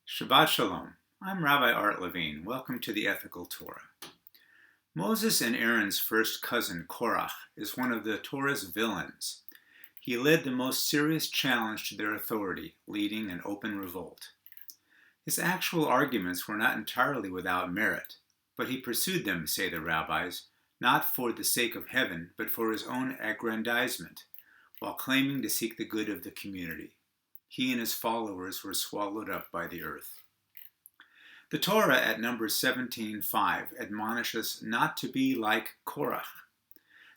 Shabbat Shalom. I'm Rabbi Art Levine. Welcome to the Ethical Torah. Moses and Aaron's first cousin, Korach, is one of the Torah's villains. He led the most serious challenge to their authority, leading an open revolt. His actual arguments were not entirely without merit, but he pursued them, say the rabbis, not for the sake of heaven, but for his own aggrandizement, while claiming to seek the good of the community. He and his followers were swallowed up by the earth. The Torah at Numbers 17:5 admonishes not to be like Korach.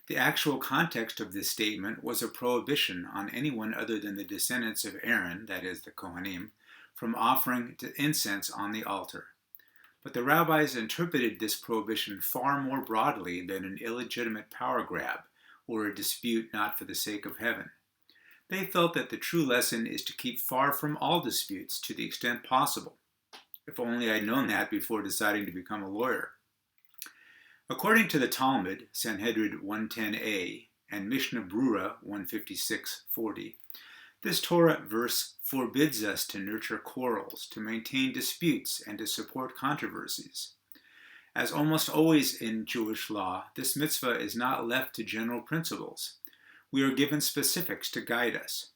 The actual context of this statement was a prohibition on anyone other than the descendants of Aaron, that is, the Kohanim, from offering incense on the altar. But the rabbis interpreted this prohibition far more broadly than an illegitimate power grab or a dispute not for the sake of heaven. They felt that the true lesson is to keep far from all disputes to the extent possible. If only I'd known that before deciding to become a lawyer. According to the Talmud, Sanhedrin 110a, and Mishnah Brura 156:40, this Torah verse forbids us to nurture quarrels, to maintain disputes, and to support controversies. As almost always in Jewish law, this mitzvah is not left to general principles. We are given specifics to guide us.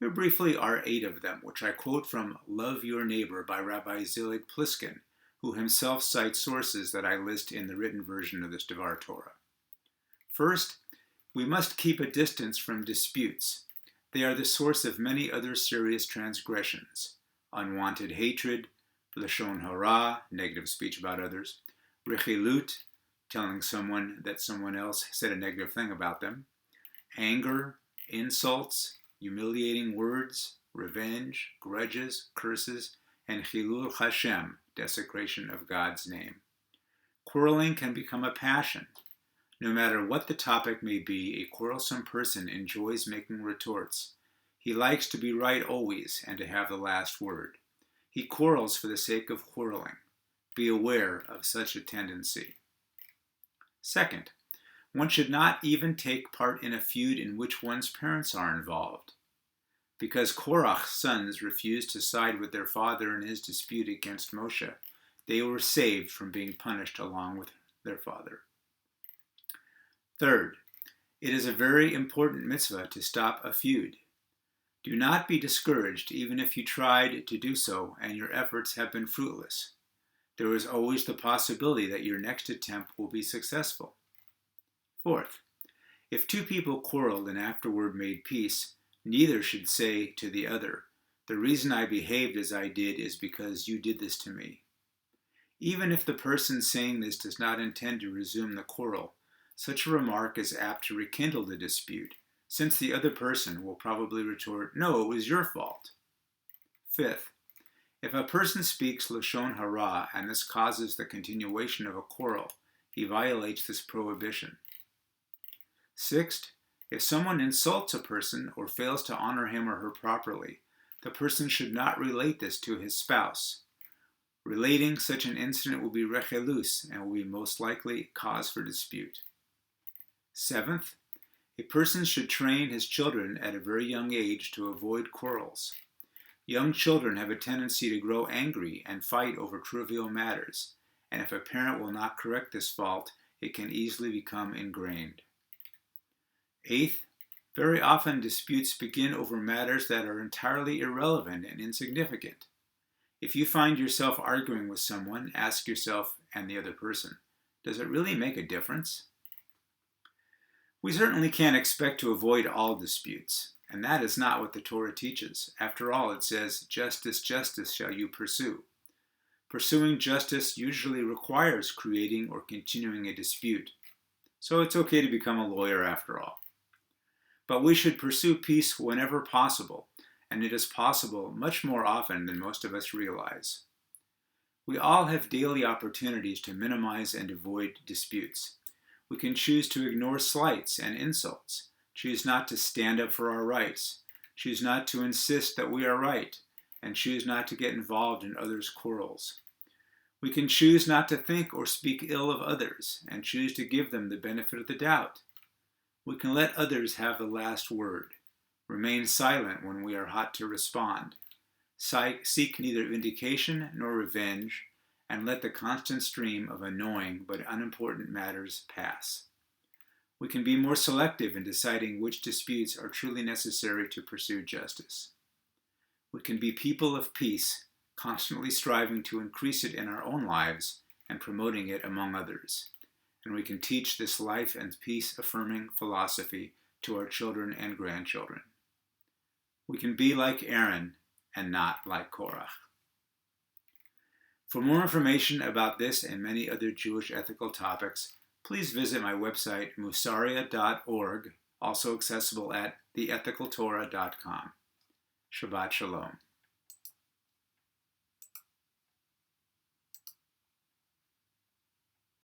Here briefly are 8 of them, which I quote from Love Your Neighbor by Rabbi Zelig Pliskin, who himself cites sources that I list in the written version of this Devar Torah. First, we must keep a distance from disputes. They are the source of many other serious transgressions: unwanted hatred, lashon hara, negative speech about others, rechilut, telling someone that someone else said a negative thing about them, anger, insults, humiliating words, revenge, grudges, curses, and chilul Hashem, desecration of God's name. Quarreling can become a passion. No matter what the topic may be, a quarrelsome person enjoys making retorts. He likes to be right always and to have the last word. He quarrels for the sake of quarreling. Be aware of such a tendency. Second, one should not even take part in a feud in which one's parents are involved. Because Korach's sons refused to side with their father in his dispute against Moshe, they were saved from being punished along with their father. Third, it is a very important mitzvah to stop a feud. Do not be discouraged even if you tried to do so and your efforts have been fruitless. There is always the possibility that your next attempt will be successful. Fourth, if 2 people quarreled and afterward made peace, neither should say to the other, "The reason I behaved as I did is because you did this to me." Even if the person saying this does not intend to resume the quarrel, such a remark is apt to rekindle the dispute, since the other person will probably retort, "No, it was your fault." Fifth, if a person speaks lashon hara and this causes the continuation of a quarrel, he violates this prohibition. Sixth, if someone insults a person or fails to honor him or her properly, the person should not relate this to his spouse. Relating such an incident will be rechelus and will be most likely cause for dispute. Seventh, a person should train his children at a very young age to avoid quarrels. Young children have a tendency to grow angry and fight over trivial matters, and if a parent will not correct this fault, it can easily become ingrained. Eighth, very often disputes begin over matters that are entirely irrelevant and insignificant. If you find yourself arguing with someone, ask yourself and the other person, does it really make a difference? We certainly can't expect to avoid all disputes, and that is not what the Torah teaches. After all, it says, "Justice, justice shall you pursue." Pursuing justice usually requires creating or continuing a dispute, so it's okay to become a lawyer after all. But we should pursue peace whenever possible, and it is possible much more often than most of us realize. We all have daily opportunities to minimize and avoid disputes. We can choose to ignore slights and insults, choose not to stand up for our rights, choose not to insist that we are right, and choose not to get involved in others' quarrels. We can choose not to think or speak ill of others, and choose to give them the benefit of the doubt. We can let others have the last word, remain silent when we are hot to respond, seek neither vindication nor revenge, and let the constant stream of annoying but unimportant matters pass. We can be more selective in deciding which disputes are truly necessary to pursue justice. We can be people of peace, constantly striving to increase it in our own lives and promoting it among others. And we can teach this life and peace-affirming philosophy to our children and grandchildren. We can be like Aaron and not like Korach. For more information about this and many other Jewish ethical topics, please visit my website, musaria.org, also accessible at theethicaltorah.com. Shabbat Shalom.